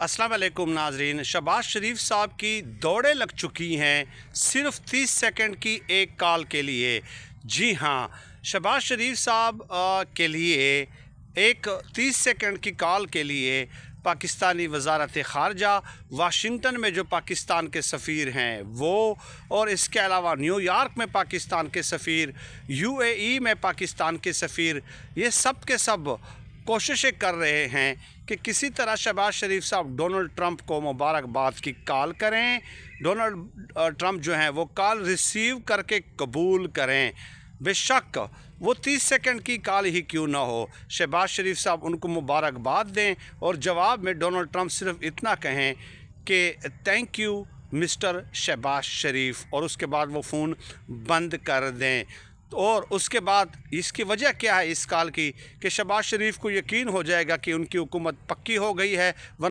अस्सलाम वालेकुम नाजरीन। शहबाज शरीफ साहब की दौड़ें लग चुकी हैं सिर्फ 30 सेकंड की एक कॉल के लिए। जी हाँ, शहबाज शरीफ साहब के लिए एक 30 सेकंड की कॉल के लिए पाकिस्तानी वज़ारत ख़ारजा, वाशिंगटन में जो पाकिस्तान के सफ़ीर हैं वो, और इसके अलावा न्यूयॉर्क में पाकिस्तान के सफ़ीर, UAE में पाकिस्तान के सफ़ीर, ये सब के सब कोशिशें कर रहे हैं कि किसी तरह शहबाज शरीफ साहब डोनाल्ड ट्रंप को मुबारकबाद की कॉल करें, डोनाल्ड ट्रंप जो हैं वो कॉल रिसीव करके कबूल करें। बेशक वो 30 सेकंड की कॉल ही क्यों ना हो, शहबाज शरीफ साहब उनको मुबारकबाद दें और जवाब में डोनाल्ड ट्रंप सिर्फ इतना कहें कि थैंक यू मिस्टर शहबाज शरीफ, और उसके बाद वो फ़ोन बंद कर दें। और उसके बाद इसकी वजह क्या है इस कॉल की कि शहबाज शरीफ को यकीन हो जाएगा कि उनकी हुकूमत पक्की हो गई है।